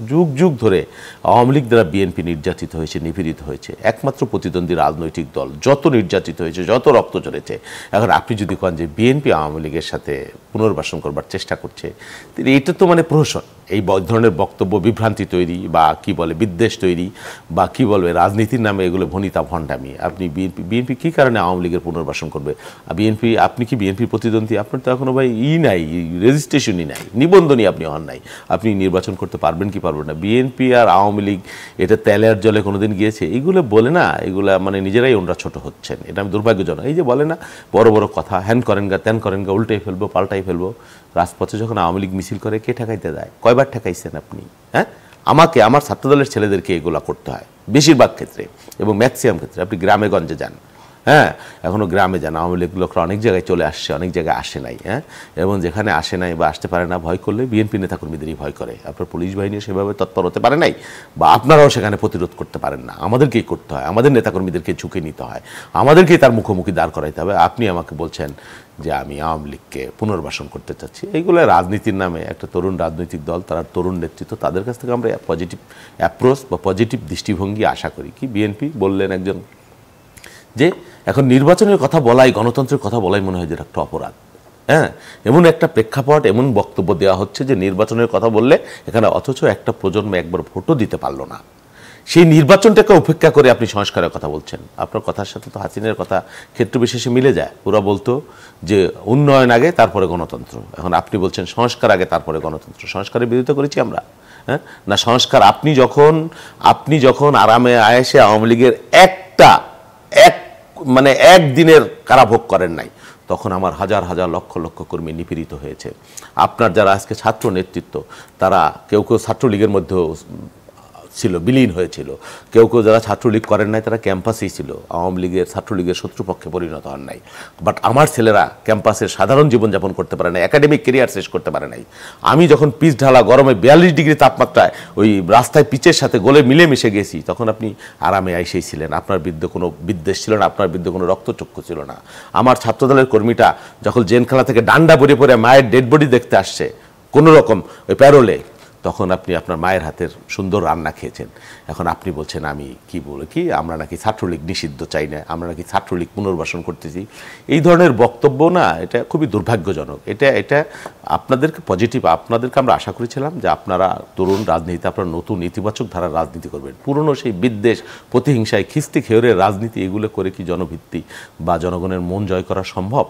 যুগ যুগ ধরে আওয়ামী লীগ দ্বারা বিএনপি নির্যাতিত হয়েছে, নিপীড়িত হয়েছে। একমাত্র প্রতিদ্বন্দ্বী রাজনৈতিক দল, যত নির্যাতিত হয়েছে, যত রক্ত ঝরেছে। এখন আপনি যদি কন যে বিএনপি আওয়ামী লীগের সাথে পুনর্বাসন করবার চেষ্টা করছে, এটা তো মানে প্রহসন। এই ধরনের বক্তব্য, বিভ্রান্তি তৈরি বা কি বলে বিদ্বেষ তৈরি বা কি বলবে রাজনীতির নামে এগুলো ভনিতা ভণ্ডামি। আপনি বিএনপি কী কারণে আওয়ামী লীগের পুনর্বাসন করবে? আপনি কি বিএনপির প্রতিদ্বন্দ্বী? আপনার তো এখনো ভাই নাই, রেজিস্ট্রেশনই নাই, নিবন্ধনই আপনি হন নাই। আপনি নির্বাচন করতে পারবেন কি পারবেন না? বিএনপি আর আওয়ামী লীগ এটা তেলে আর জলে কোনোদিন গিয়েছে? এইগুলো বলে না, এগুলা মানে নিজেরাই ওনরা ছোট হচ্ছেন। এটা আমি দুর্ভাগ্যজনক। এই যে বলে না বড় বড় কথা, হ্যান করেন গা ত্যান করেন গা, উল্টাই ফেলবো পাল্টাই ফেলবো। রাজপথে যখন আওয়ামী লীগ মিছিল করে, কে ঠেকাইতে দেয়? কয়বার ঠেকাইছেন আপনি? হ্যাঁ, আমার ছাত্রদলের ছেলেদেরকে এগুলা করতে হয় বেশিরভাগ ক্ষেত্রে এবং ম্যাক্সিমাম ক্ষেত্রে। আপনি গ্রামে গঞ্জে যান, হ্যাঁ, এখনও গ্রামে যান, আওয়ামী লীগ লোকরা অনেক জায়গায় চলে আসছে, অনেক জায়গায় আসে নাই। হ্যাঁ, এবং যেখানে আসে নাই বা আসতে পারে না, ভয় করলে বিএনপি নেতাকর্মীদেরই ভয় করে। আপনার পুলিশ বাহিনীও সেভাবে তৎপর হতে পারে নাই, বা আপনারাও সেখানে প্রতিরোধ করতে পারেন না। আমাদেরকেই করতে হয়, আমাদের নেতাকর্মীদেরকে ঝুঁকে নিতে হয়, আমাদেরকেই তার মুখোমুখি দাঁড় করাইতে হবে। আপনি আমাকে বলছেন যে আমি আওয়ামী লীগকে পুনর্বাসন করতে চাচ্ছি। এইগুলো রাজনীতির নামে একটা তরুণ রাজনৈতিক দল, তার তরুণ নেতৃত্ব, তাদের কাছ থেকে আমরা পজিটিভ অ্যাপ্রোচ বা পজিটিভ দৃষ্টিভঙ্গি আশা করি। কি বিএনপি বললেন একজন যে এখন নির্বাচনের কথা বলাই, গণতন্ত্রের কথা বলাই মনে হয় যে একটা অপরাধ। হ্যাঁ, এমন একটা প্রেক্ষাপট, এমন বক্তব্য দেওয়া হচ্ছে যে নির্বাচনের কথা বললে এখানে অথচ একটা প্রজন্ম একবার ভোটও দিতে পারলো না। সেই নির্বাচনটাকে উপেক্ষা করে আপনি সংস্কারের কথা বলছেন। আপনার কথার সাথে তো হাসিনের কথা ক্ষেত্র বিশেষে মিলে যায়। ওরা বলতো যে উন্নয়ন আগে তারপরে গণতন্ত্র, এখন আপনি বলছেন সংস্কার আগে তারপরে গণতন্ত্র। সংস্কারের বিরোধিতা করেছি আমরা? হ্যাঁ না, সংস্কার আপনি যখন আরামে আয়েসে আওয়ামী লীগের একদিনের কারাভোগ করেন নাই, তখন আমার হাজার হাজার লক্ষ লক্ষ কর্মী নিপীড়িত হয়েছে। আপনার যারা আজকে ছাত্র নেতৃত্ব, তারা কেউ কেউ ছাত্রলীগের মধ্যেও ছিল, বিলীন হয়েছিল। কেউ কেউ যারা ছাত্রলীগ করেন নাই, তারা ক্যাম্পাসেই ছিল, আওয়ামী লীগের ছাত্রলীগের শত্রুপক্ষে পরিণত হন নাই। বাট আমার ছেলেরা ক্যাম্পাসের সাধারণ জীবনযাপন করতে পারে নাই, একাডেমিক কেরিয়ার শেষ করতে পারে নাই। আমি যখন পিচ ঢালা গরমে 42 ডিগ্রি তাপমাত্রায় ওই রাস্তায় পিচের সাথে গলে মিলেমিশে গেছি, তখন আপনি আরামে আইসেই ছিলেন। আপনার বিরুদ্ধে কোনো বিদ্বেষ ছিল না, আপনার বিরুদ্ধে কোনো রক্তচক্ষু ছিল না। আমার ছাত্রদলের কর্মীটা যখন জেলখানা থেকে ডান্ডা ভরে পরে মায়ের ডেড বডি দেখতে আসছে কোনো রকম ওই প্যারোলে, তখন আপনি আপনার মায়ের হাতের সুন্দর রান্না খেয়েছেন। এখন আপনি বলছেন আমি আমরা নাকি ছাত্রলীগ নিষিদ্ধ চাই না, আমরা নাকি ছাত্রলীগ পুনর্বাসন করতেছি। এই ধরনের বক্তব্য না, এটা খুবই দুর্ভাগ্যজনক। এটা আপনাদেরকে আমরা আশা করেছিলাম যে আপনারা তরুণ রাজনীতি, আপনারা নতুন ইতিবাচক ধারার রাজনীতি করবেন। পুরনো সেই বিদ্বেষ, প্রতিহিংসায়, খিস্তি খেয়রের রাজনীতি, এগুলো করে কি জনভিত্তি বা জনগণের মন জয় করা সম্ভব?